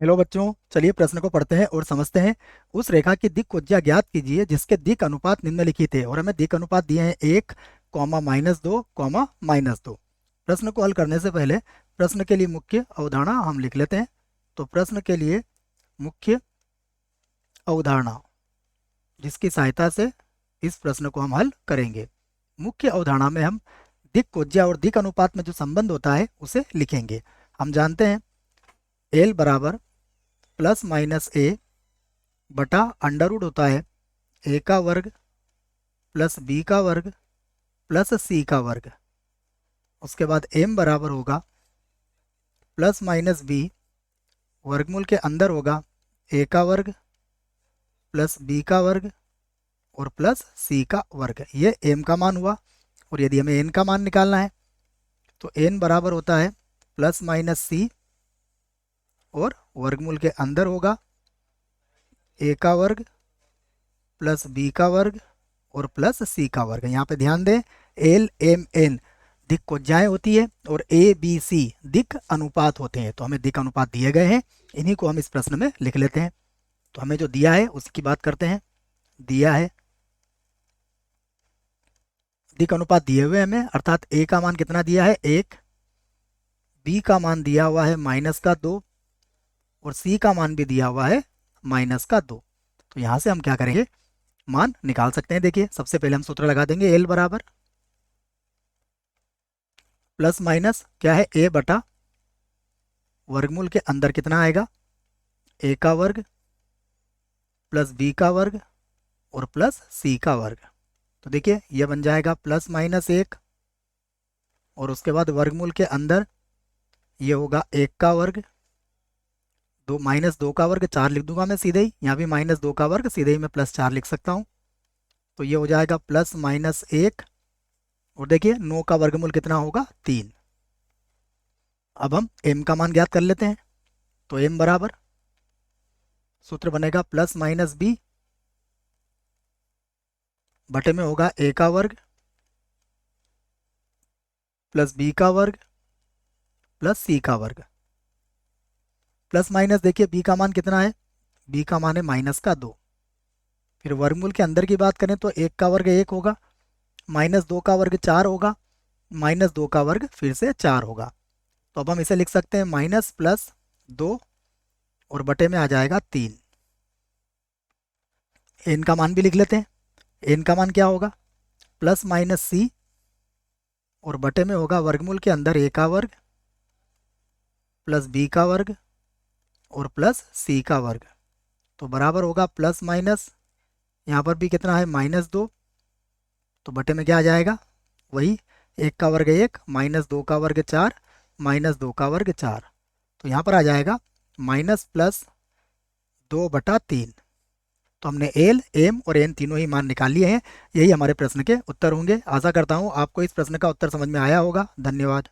Hello बच्चों, चलिए प्रश्न को पढ़ते हैं और समझते हैं। उस रेखा की दिक् कोज्या ज्ञात कीजिए जिसके दिक् अनुपात निम्नलिखित है। और हमें दिक् अनुपात दिए हैं 1, -2, -2। प्रश्न को हल करने से पहले प्रश्न के लिए मुख्य अवधारणा हम लिख लेते हैं। तो प्रश्न के लिए मुख्य अवधारणा जिसकी सहायता से इस प्रश्न को हम हल करेंगे। मुख्य अवधारणा में हम दिक् कोज्या और दिक् अनुपात में जो संबंध होता है उसे लिखेंगे। हम जानते हैं एल बराबर +-a बटा अंडर रूट होता है a का वर्ग प्लस b का वर्ग प्लस c का वर्ग। उसके बाद m बराबर होगा +-b वर्गमूल के अंदर होगा a का वर्ग प्लस b का वर्ग और प्लस c का वर्ग। ये m का मान हुआ। और यदि हमें n का मान निकालना है तो n बराबर होता है +-c और वर्गमूल के अंदर होगा a का वर्ग प्लस b का वर्ग और प्लस c का वर्ग। यहाँ पे ध्यान दें, एल एम एन दिक् कोज्याएं होती है और ए बी सी दिक् अनुपात होते हैं। तो हमें दिक् अनुपात दिए गए हैं, इन्हीं को हम इस प्रश्न में लिख लेते हैं। तो हमें जो दिया है उसकी बात करते हैं। दिया है दिक् अनुपात दिए हुए हमें, अर्थात a का मान कितना दिया है 1, b का मान दिया हुआ है -2 और c का मान भी दिया हुआ है -2। तो यहाँ से हम क्या करेंगे, मान निकाल सकते हैं। देखिए, सबसे पहले हम सूत्र लगा देंगे। एल बराबर प्लस माइनस क्या है a बटा वर्गमूल के अंदर कितना आएगा a का वर्ग प्लस b का वर्ग और प्लस c का वर्ग। तो देखिए यह बन जाएगा +-1 और उसके बाद वर्गमूल के अंदर ये होगा 1 का वर्ग, -2 का वर्ग 4 लिख दूंगा मैं सीधे ही। यहाँ भी -2 का वर्ग सीधे ही मैं +4 लिख सकता हूँ। तो ये हो जाएगा +-1 और देखिए 9 का वर्गमूल कितना होगा 3। अब हम m का मान ज्ञात कर लेते हैं। तो m बराबर सूत्र बनेगा +-b बटे में होगा a का वर्ग प्लस b का वर्ग प्लस c का वर्ग। प्लस माइनस देखिए b का मान कितना है, b का मान है -2। फिर वर्गमूल के अंदर की बात करें तो 1 का वर्ग 1 होगा, -2 का वर्ग 4 होगा, -2 का वर्ग फिर से 4 होगा। तो अब हम इसे लिख सकते हैं -+2 और बटे में आ जाएगा 3। n का मान भी लिख लेते हैं। n का मान क्या होगा +-c और बटे में होगा वर्गमूल के अंदर a का वर्ग प्लस b का वर्ग और प्लस c का वर्ग। तो बराबर होगा प्लस माइनस, यहाँ पर भी कितना है -2, तो बटे में क्या आ जाएगा वही 1 का वर्ग 1, -2 का वर्ग 4, -2 का वर्ग 4। तो यहाँ पर आ जाएगा -+2/3। तो हमने एल एम और एन तीनों ही मान निकाल लिए हैं। यही हमारे प्रश्न के उत्तर होंगे। आशा करता हूँ आपको इस प्रश्न का उत्तर समझ में आया होगा। धन्यवाद।